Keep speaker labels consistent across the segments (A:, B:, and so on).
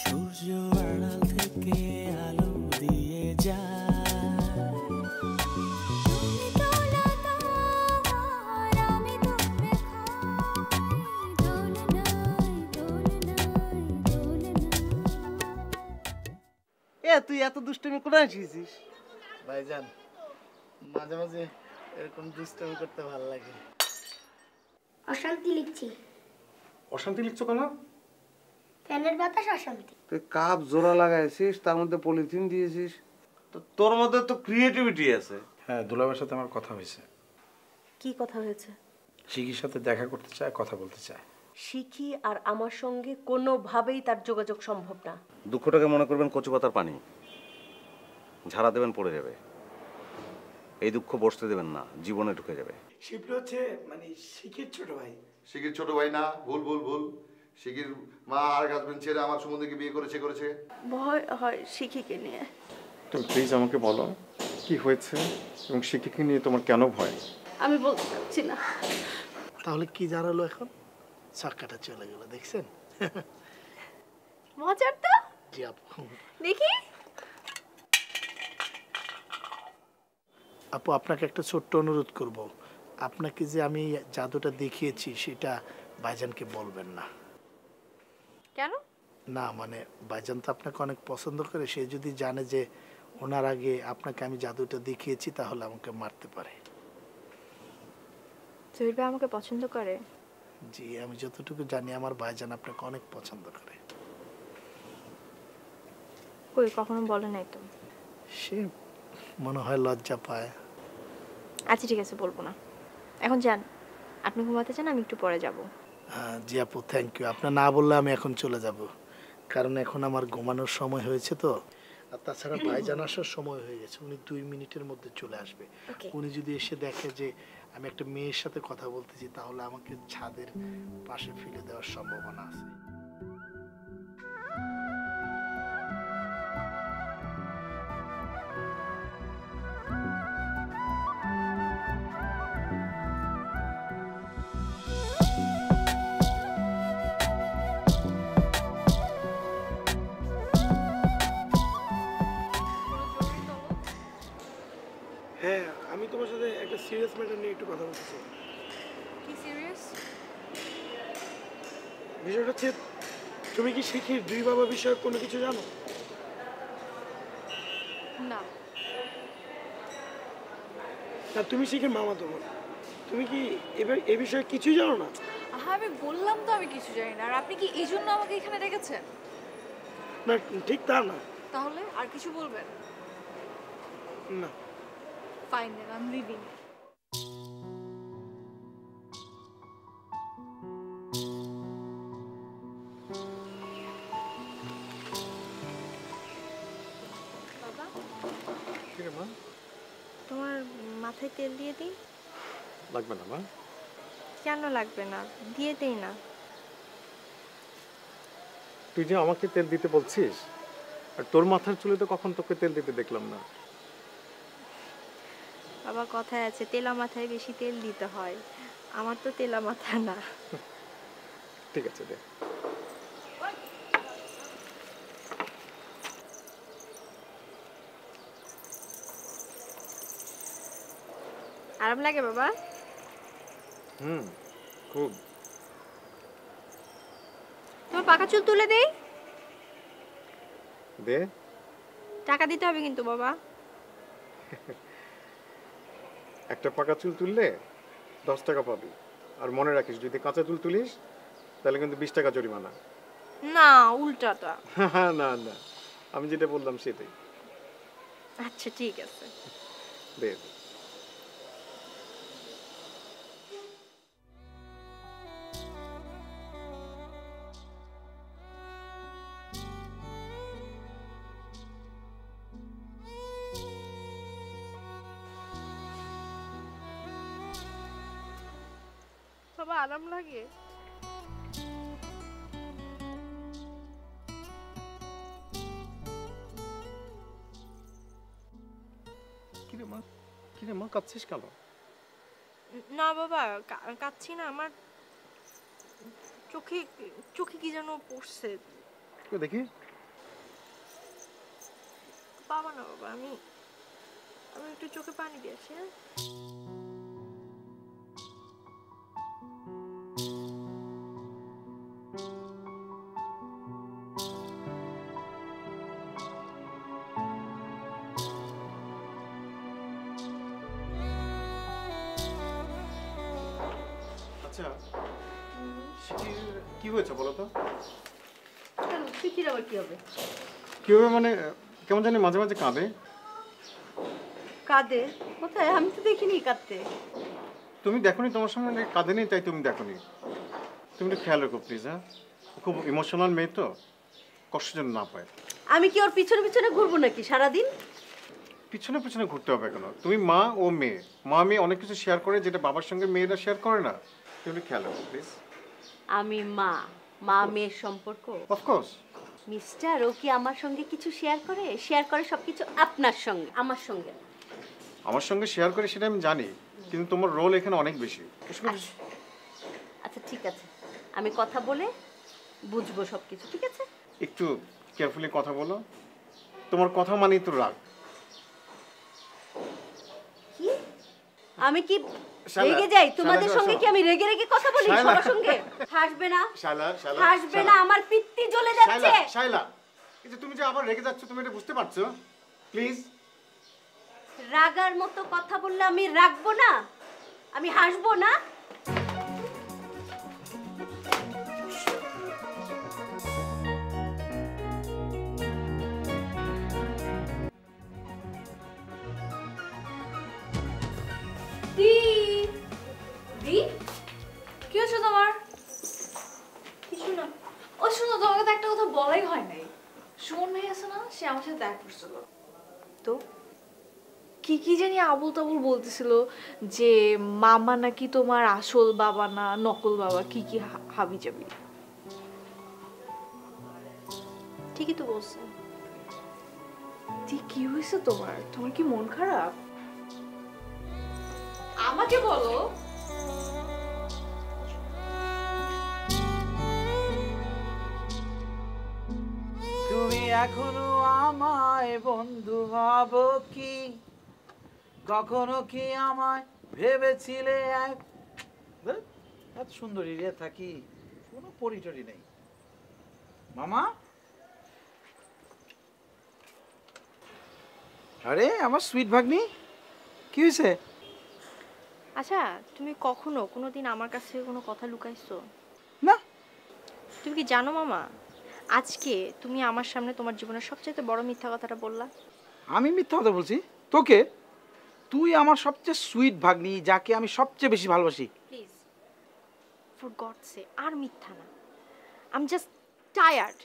A: সূর্য আড়াল থেকে আলো দিয়ে যায়।
B: তুই এত দুষ্টুমি কোথায় শিখেছিস?
C: ভাইজান, মাঝে মাঝে এরকম দুষ্টুমি করতে ভালো লাগে।
D: অশান্তি লিখছি।
E: অশান্তি লিখছো কেন?
D: ফ্যানের বাতাস অশান্তি।
B: তুই কাপ জোড়া লাগাইছিস, তার মধ্যে পলিথিন দিয়েছিস, তো তোর মধ্যে তো ক্রিয়েটিভিটি আছে।
E: হ্যাঁ, দুলাভাইয়ের সাথে আমার কথা হয়েছে।
F: কি কথা হয়েছে?
E: শিখির সাথে দেখা করতে চায়, কথা বলতে চায়।
F: শিখি আর আমার সঙ্গে কোনোভাবেই তার যোগাযোগ সম্ভব না।
G: দুঃখটাকে মনে করবেন কচু পাতার পানি, ঝাড়া দেবেন পড়ে যাবে। এই দুঃখ বসতে দেবেন না, জীবনে ঢুকে যাবে।
C: শিবলি হচ্ছে মানে শিখির ছোট ভাই।
H: শিখির ছোট ভাই না, ভুল ভুল ভুল। শিখির মা আর হাজবেন্ড ছেড়ে আমার সম্বন্ধে বিয়ে করেছে।
F: ভয় হয় শিখিকে নিয়ে।
E: তুমি প্লিজ আমাকে বলো কি হয়েছে এবং শিখিকে নিয়ে তোমার কেন ভয়?
F: আমি বলতে পারছি না।
C: তাহলে কি জানালো এখন? চাক্কাটা চলে গেল, দেখছেন?
F: মজার তো।
C: জি আপু।
F: দেখি
C: আপু, আপনাকে একটা ছোট্ট অনুরোধ করব। আপনাকে যে আমি জাদুটা দেখিয়েছি সেটা ভাইজানকে বলবেন না।
F: কেন?
C: না মানে ভাইজান তো আপনাকে অনেক পছন্দ করে, সে যদি জানে যে ওনার আগে আপনাকে আমি জাদুটা দেখিয়েছি তাহলে আমাকে মারতে পারে।
I: জহির ভাই আমাকে পছন্দ করে?
C: জি, আমি যতটুকু জানি আমার ভাইজান আপনাকে অনেক পছন্দ করে।
I: কই, কখনো বলে নাই তো।
C: সে মনে হয় লজ্জা পায়।
I: আচ্ছা ঠিক আছে, বলবো না। এখন যান, আপনি ঘুমাতে চান, আমি একটু পরে যাব।
C: জি আপু, থ্যাংক ইউ। আপনার না বললে আমি এখন চলে যাব, কারণ এখন আমার ঘুমানোর সময় হয়েছে তো। আর তাছাড়া ভাইজান আসার সময় হয়ে গেছে, উনি 2 মিনিটের মধ্যে চলে আসবে। উনি যদি এসে দেখে যে আমি একটা মেয়ের সাথে কথা বলতেছি তাহলে আমাকে ছাদের পাশে ফেলে দেওয়ার সম্ভাবনা আছে। হ্যাঁ, আমি তোমার সাথে একটা সিরিয়াস ম্যাটার নিয়ে একটু কথা বলতে চাই।
I: কি সিরিয়াস?
C: বিষয়টা হচ্ছে, তুমি কি শিখির 2 বাবা বিষয়ে কোনো কিছু জানো?
I: না।
C: না, তুমি শিখির মামা তো বোন, তুমি কি এবার এ বিষয়ে কিছুই জানো না?
I: হ্যাঁ, আমি বললাম তো আমি কিছু জানি না। আর আপনি কি এই জন্য আমাকে এখানে ডেকেছেন?
C: না, ঠিক তা না।
I: তাহলে আর কিছু বলবেন?
C: না।
I: Fine, then I am leaving. বাবা,
E: কি রে মা?
I: তোমার মাথায় তেল দিয়ে দিই?
E: লাগবে না মা।
I: কেন লাগবে না? দিয়ে দেই না।
E: তুই যে আমাকে তেল দিতে বলছিস, আর তোর মাথার চুলে তো কখন তোকে তেল দিতে দেখলাম না।
I: বাবা, কথায় আছে তেলা মাথায় বেশি তেল দিতে হয়। আমার তো তেলা মাথা না।
E: ঠিক আছে, দে।
I: আরাম লাগে বাবা?
E: খুব।
I: তোমার পাকা চুল তুলে দেই?
E: দে।
I: টাকা দিতে হবে কিন্তু বাবা।
E: একটা পাকা চুল তুললে 10 টাকা পাবি। আর মনে রাখিস, যদি কাঁচা চুল তুলিস তাহলে কিন্তু 20 টাকা জরিমানা।
I: না, উল্টাটা।
E: না না, আমি যেটা বললাম সেটাই।
I: আচ্ছা ঠিক আছে।
E: দে।
I: বাবা, আরাম লাগে?
E: কিরে মা, কাঁদছিস কেন?
I: না বাবা, কাঁদছি না। আমার চোখে চোখে কি যেন পড়ছে।
E: দেখি।
I: বাবা না বাবা, আমি আমি একটু চোখে পানি দিয়েছি। হ্যাঁ
E: আচ্ছা, শিখির কি হয়েছে বলো তো?
F: কেন শিখির আবার কি হবে?
E: কি হবে মানে কেমন জানি মাঝে মাঝে কাঁদে।
F: কাঁদে? কোথায়? আমি তো দেখিনি কাঁদতে।
E: তুমি দেখোনি, তোমার সামনে কাঁদে নেই তাই তুমি দেখোনি। তুমি একটু খেয়াল রেখো প্লিজ। হ্যাঁ, খুব ইমোশনাল মেয়ে তো, কষ্ট যেন না পায়।
F: আমি কি ওর পিছনে পিছনে ঘুরবো নাকি সারাদিন?
E: পিছনে পিছনে ঘুরতে হবে কেন? তুমি মা ও মেয়ে, মা মেয়ে অনেক কিছু শেয়ার করে যেটা বাবার সঙ্গে মেয়েরা শেয়ার করে না। তুমি একটু খেয়াল রাখো প্লিজ।
F: আমি মা, মা মেয়ের সম্পর্ক।
E: অফকোর্স।
F: মিস্টার, ও কি আমার সঙ্গে কিছু শেয়ার করে? শেয়ার করে সবকিছু আপনার সঙ্গে, আমার সঙ্গে না।
E: আমার সঙ্গে শেয়ার করে সেটা আমি জানি, কিন্তু তোমার রোল এখানে অনেক বেশি।
F: আচ্ছা ঠিক আছে, আমি কথা বলে বুঝবো সবকিছু, ঠিক আছে?
E: একটু কেয়ারফুলি কথা বলো। তোমার কথা মানেই তো রাগ।
F: কি? আমি কি
E: শালা,
F: রেগে যাই? তোমাদের
E: শালা,
F: সঙ্গে কি আমি রেগে রেগে কথা বলি
E: শালা।
F: সবার সঙ্গে? হাসবে না?
E: শালা, শালা,
F: হাসবে
E: শালা।
F: না? আমার পিত্তি জ্বলে যাচ্ছে।
E: শাইলা, এই যে তুমি যে আবার রেগে যাচ্ছ, তুমি এটা বুঝতে পারছো? প্লিজ।
F: রাগার মতো কথা বললে আমি রাখবো না? আমি হাসবো না?
I: কি হচ্ছে তোমার? কিছু না। ও শুনো, তোমাকে তো একটা কথা বলাই হয় নাই। সুমন ভাই আছে না, সে আমার সাথে দেখা করছিল। তো কি কি জানি আবুল তাবুল বলতেছিল যে মামা নাকি তোমার আসল বাবা না নকল বাবা, কি কি হাবি যাবি।
F: ঠিকই তো বলছে।
I: কি হয়েছে তোমার? তোমার কি মন খারাপ? আমাকে বলো।
A: তুমি এখনো আমায় বন্ধু ভাবো কি? কখনো কি আমায় ভেবেছিলে এক? ধুর, এত সুন্দরী রে থাকি, কোনো পরিচয় নেই। মামা, আরে আমার সুইট ভাগ্নি, কি হয়েছে?
I: আচ্ছা, তুমি কখনো কোনোদিন আমার কাছ থেকে কোনো কথা লুকাইছো?
A: না।
I: তুমি কি জানো মামা, আজকে তুমি আমার সামনে তোমার জীবনের সবচেয়ে বড় মিথ্যা কথাটা বললা।
A: আমি মিথ্যা কথা বলছি তোকে? তুই আমার সবচেয়ে সুইট ভাগ্নি, যাকে আমি সবচেয়ে বেশি ভালোবাসি।
I: প্লিজ, ফর গড সে, আর মিথ্যা না। I am just tired.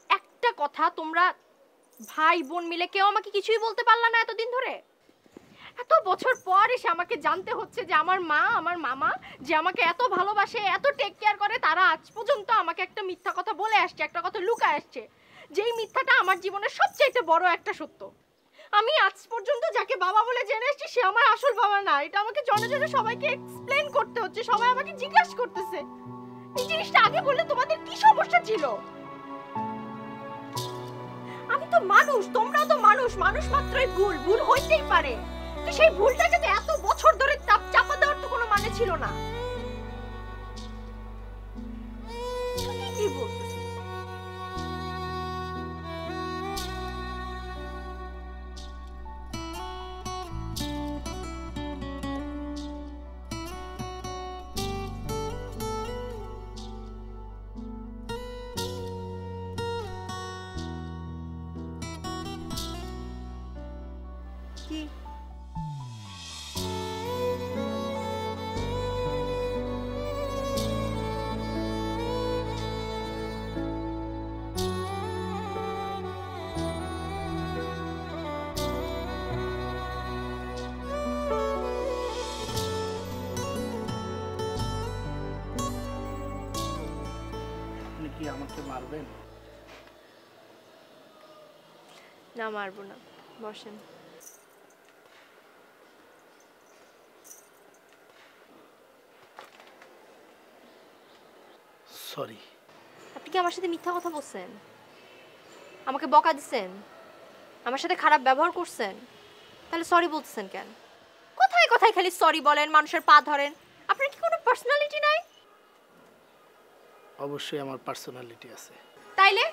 I: একটা কথা, তোমরা ভাই বোন মিলে কেউ আমাকে কিছুই বলতে পারলা না এতদিন ধরে। এত বছর পর এসে আমাকে জানতে হচ্ছে যে আমার মা, আমার মামা যে আমাকে এত ভালোবাসে, এত টেক কেয়ার করে, তারা আজ পর্যন্ত আমাকে একটা মিথ্যা কথা বলে আসছে, একটা কথা লুকায় আসছে, যেই মিথ্যাটা আমার জীবনের সবচেয়ে বড় একটা সত্য। আমি আজ পর্যন্ত যাকে বাবা বলে জেনে এসেছি সে আমার আসল বাবা না। এটা আমাকে জনে জনে সবাইকে এক্সপ্লেন করতে হচ্ছে, সবাই আমাকে জিজ্ঞাসা করতেছে। এই জিনিসটা আগে বললে তোমাদের কি সমস্যা ছিল? আমি তো মানুষ, তোমরাও তো মানুষ, মানুষ মাত্রই ভুল, ভুল হইতেই পারে। তো সেই ভুলটাকে তো এত বছর ধরে চাপা দেওয়ার তো কোনো মানে ছিল না। কি বলতেছে? কি?
A: আপনি কি আমাকে মারবেন?
I: না, মারবো না, বসেন।
C: সরি।
I: আপনি কি আমার সাথে মিথ্যা কথা বলছেন? আমাকে বকা দিচ্ছেন? আমার সাথে খারাপ ব্যবহার করছেন? তাহলে সরি বলতেছেন কেন? কোথায় কোথায় খালি সরি বলেন, মানুষের পা ধরেন। আপনার কি কোনো পার্সোনালিটি নাই?
C: অবশ্যই আমার পার্সোনালিটি আছে।
I: তাইলে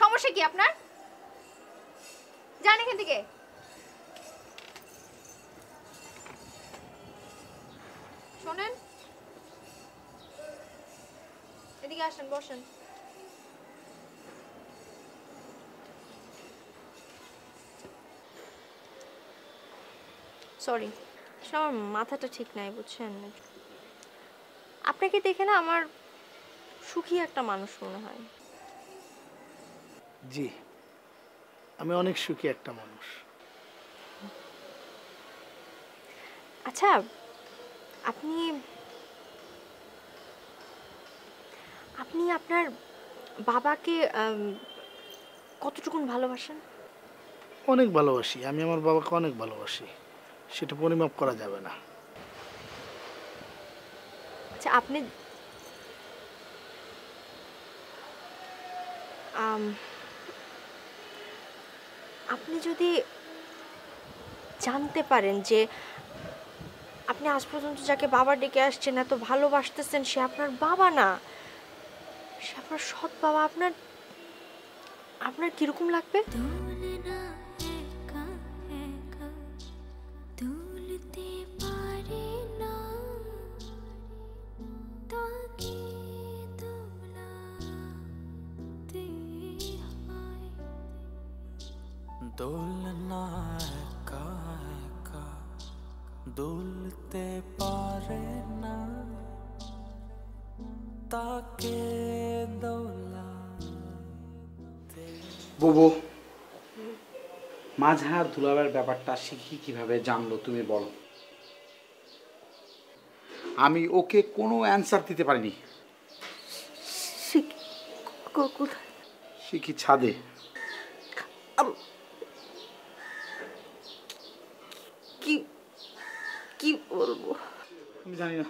I: সমস্যা কি আপনার? যান এখান থেকে। শোনেন, এদিকে আসেন, বসেন। সরি, আসলে আমার মাথাটা ঠিক নাই, বুঝছেন? আপনাকে দেখে না আমার সুখী একটা মানুষ মনে হয়।
C: জি, আমি অনেক সুখী একটা মানুষ।
I: আচ্ছা, আপনি আপনি আপনার বাবাকে কতটুকুন ভালোবাসেন?
C: অনেক ভালোবাসি, আমি আমার বাবাকে অনেক ভালোবাসি, সেটা পরিমাপ করা যাবে না।
I: আচ্ছা, আপনি আপনি যদি জানতে পারেন যে আপনি আজ পর্যন্ত যাকে বাবা ডেকে আসছেন, এত ভালোবাসতেছেন, সে আপনার বাবা না, সে আপনার সৎ বাবা, আপনার আপনার কিরকম লাগবে?
J: দোলনা একা একা দুলতে পারে না, তাকে দোলাতে।
A: বুবু, মাঝহার দুলাভাইয়ের ব্যাপারটা শিখি কিভাবে জানলো তুমি বলো। আমি ওকে কোনো অ্যান্সার দিতে পারিনি।
F: কোথায়?
A: শিখি ছাদে।
F: কি কি বলবো
A: আমি জানি না।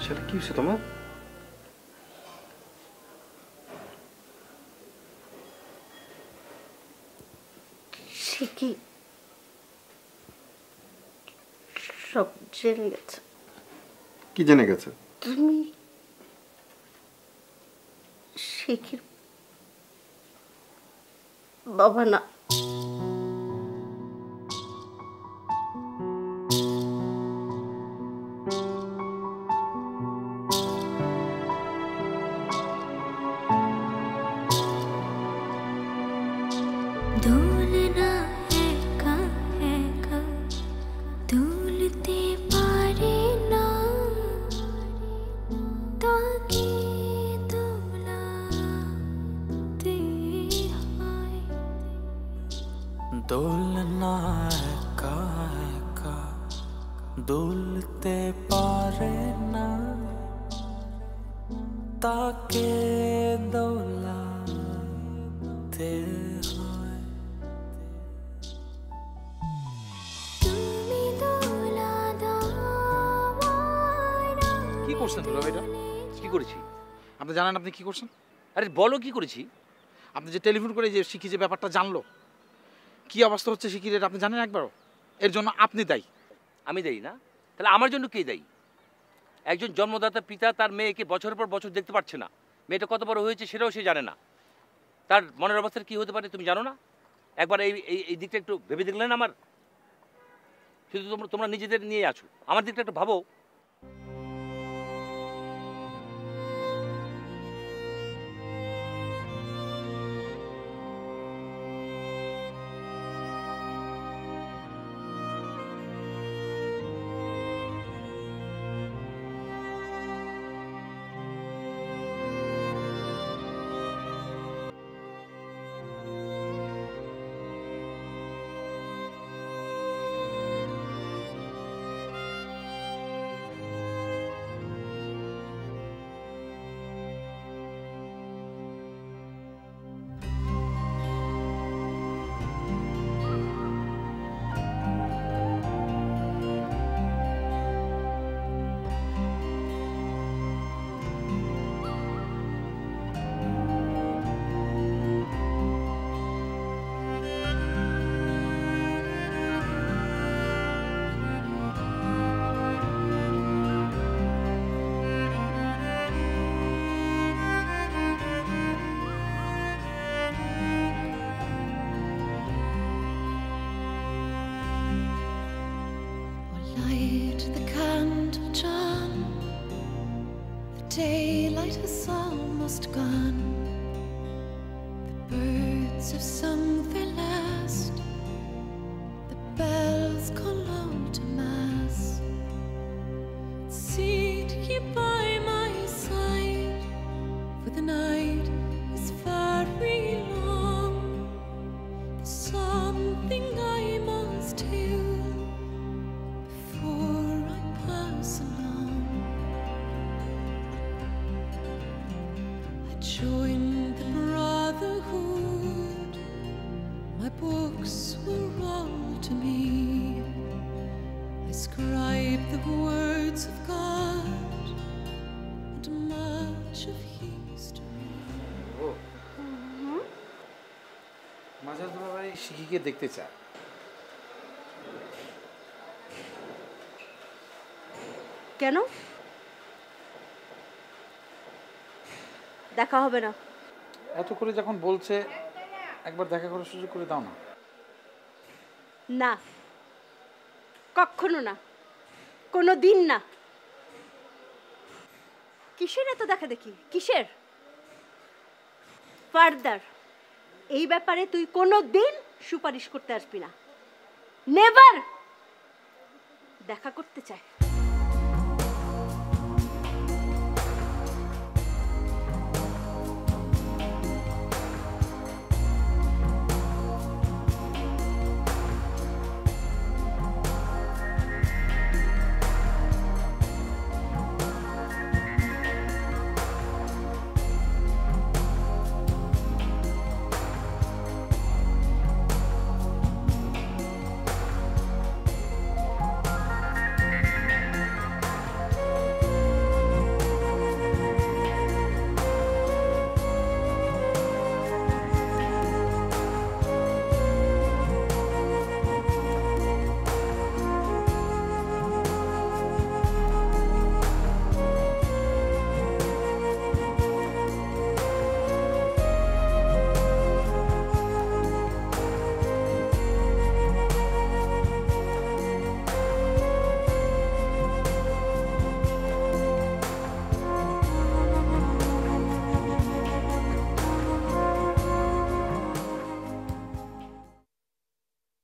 A: সেটা কি হয়েছে তোমার?
F: সে কি সব জেনে গেছে?
E: কি জেনে গেছে?
F: তুমি শিখির বাবা না।
J: দোলনা একা একা দুলতে পারে না, তাকে দোলাতে হয়।
A: কি করছেন দুলাভাইটা?
K: কি করেছি?
A: আপনি জানেন আপনি কি করছেন?
K: আরে বলো কি করেছি?
A: আপনি যে টেলিফোন করে যে শিখি যে ব্যাপারটা জানলো, কি অবস্থা হচ্ছে শিখির এটা আপনি জানেন একবারও? এর জন্য আপনি দায়ী।
K: আমি দেই না? তাহলে আমার জন্য কে দায়ী? একজন জন্মদাতা পিতা তার মেয়েকে বছরের পর বছর দেখতে পাচ্ছে না, মেয়েটা কত বড় হয়েছে সেটাও সে জানে না, তার মনের অবস্থার কি হতে পারে তুমি জানো না? একবার এই এই এই দিকটা একটু ভেবে দেখলেন আমার? শুধু তোমরা নিজেদের নিয়ে আছো, আমার দিকটা একটু ভাবো।
L: Light the candle, John. The daylight is almost gone. The birds have sung their last. The bells call out to mass. Sit ye by my side, for the night is very long. There's something I must tell before I pass along. I joined the brotherhood. My books were all to me. I scribed the words of God and much of history.
A: মাঝার দুলাভাই শিখিকে দেখতে চায়।
F: কেন? দেখা হবে না?
A: এত করে যখন বলছে একবার দেখা করার সুযোগ করে দাও না।
F: না, কখনো না, কোনো দিন না। কিসের এত দেখা দেখি? কিসের? ফার্দার এই ব্যাপারে তুই কোনো দিন সুপারিশ করতে আসবি না। নেভার। দেখা করতে চায়